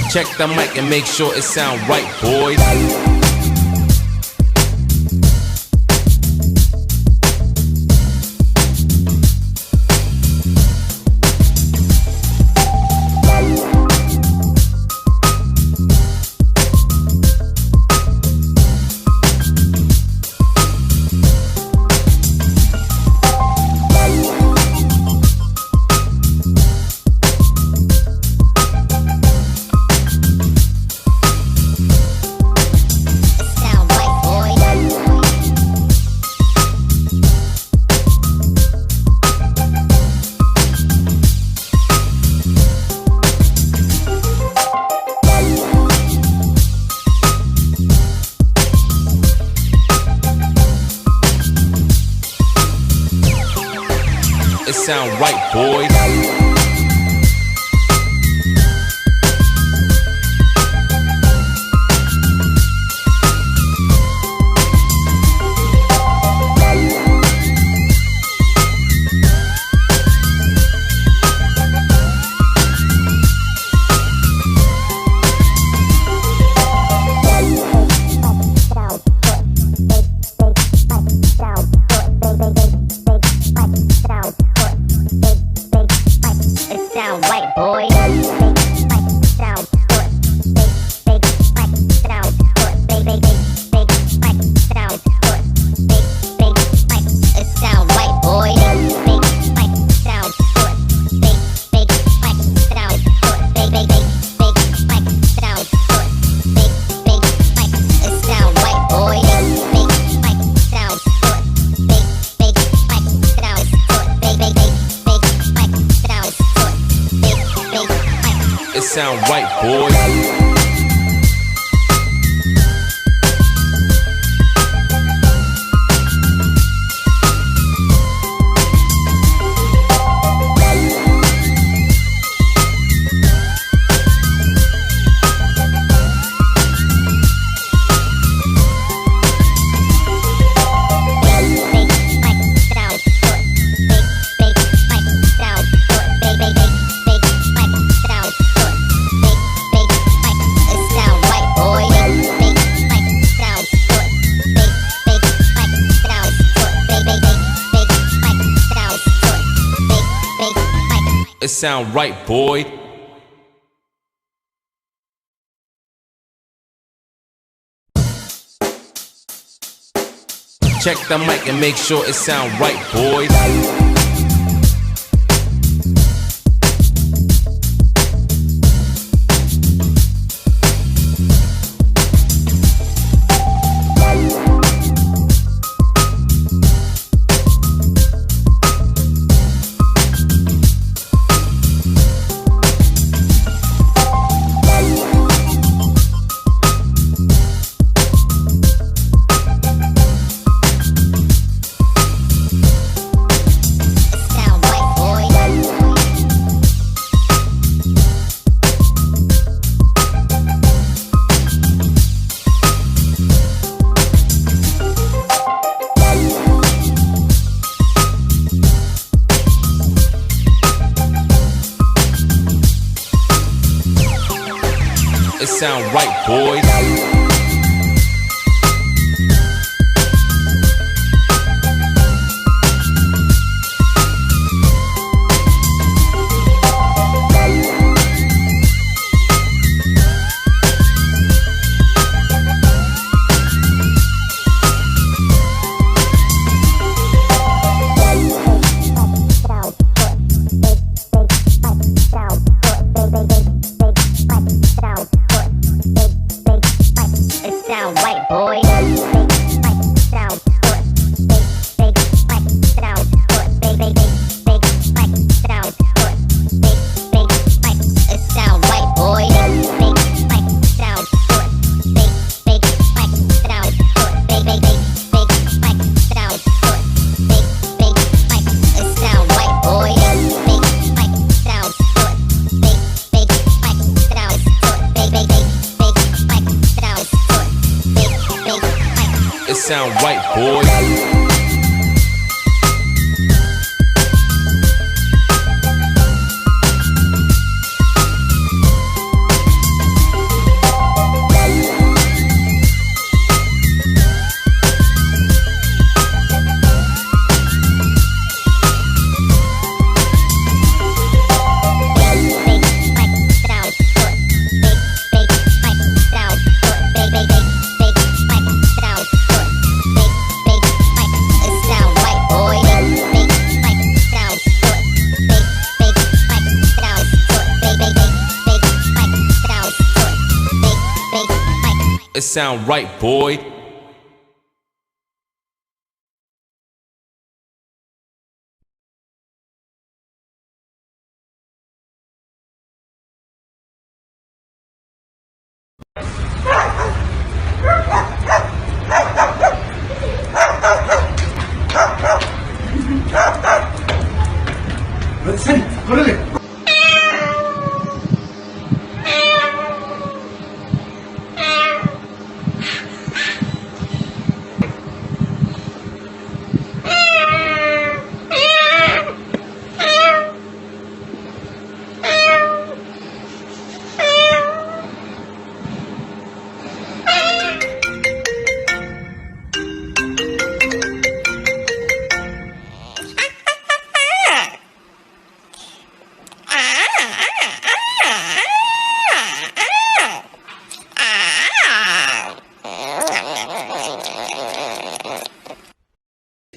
Check the mic and make sure it sound right, boys. It sound right, boys. It sound right, boys. It sound right, boy. Check the mic and make sure it sound right, boys. It sound right, boys. Sound right, boys. It sound right, boy. Listen, ¡órale!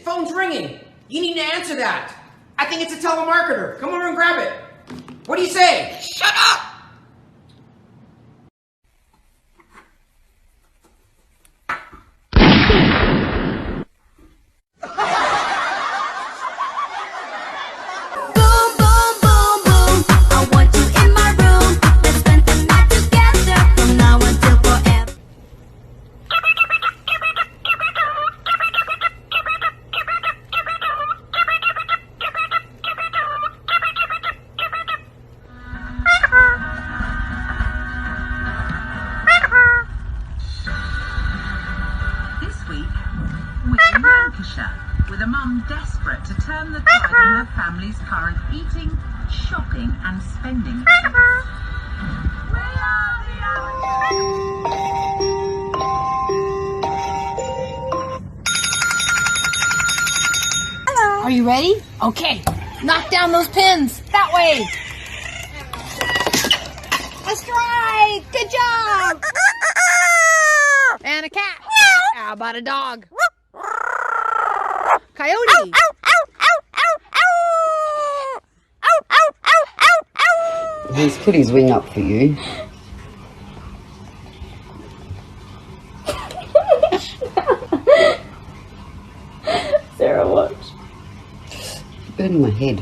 Phone's ringing. You need to answer that. I think it's a telemarketer. Come over and grab it. What do you say? Shut up! Boom, boom, boom, boom. I want you in my room. Let's spend the night together from now until forever. This week, we're in Lancashire, with a mum desperate to turn the tide on her family's current eating, shopping and spending habits. We are Hello. Are you ready? Okay. Knock down those pins. That way. A strike. Good job. And a cat. How about a dog? Coyote. He's put his wing up for you. Sarah, watch. Burning my head.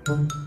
Thank you.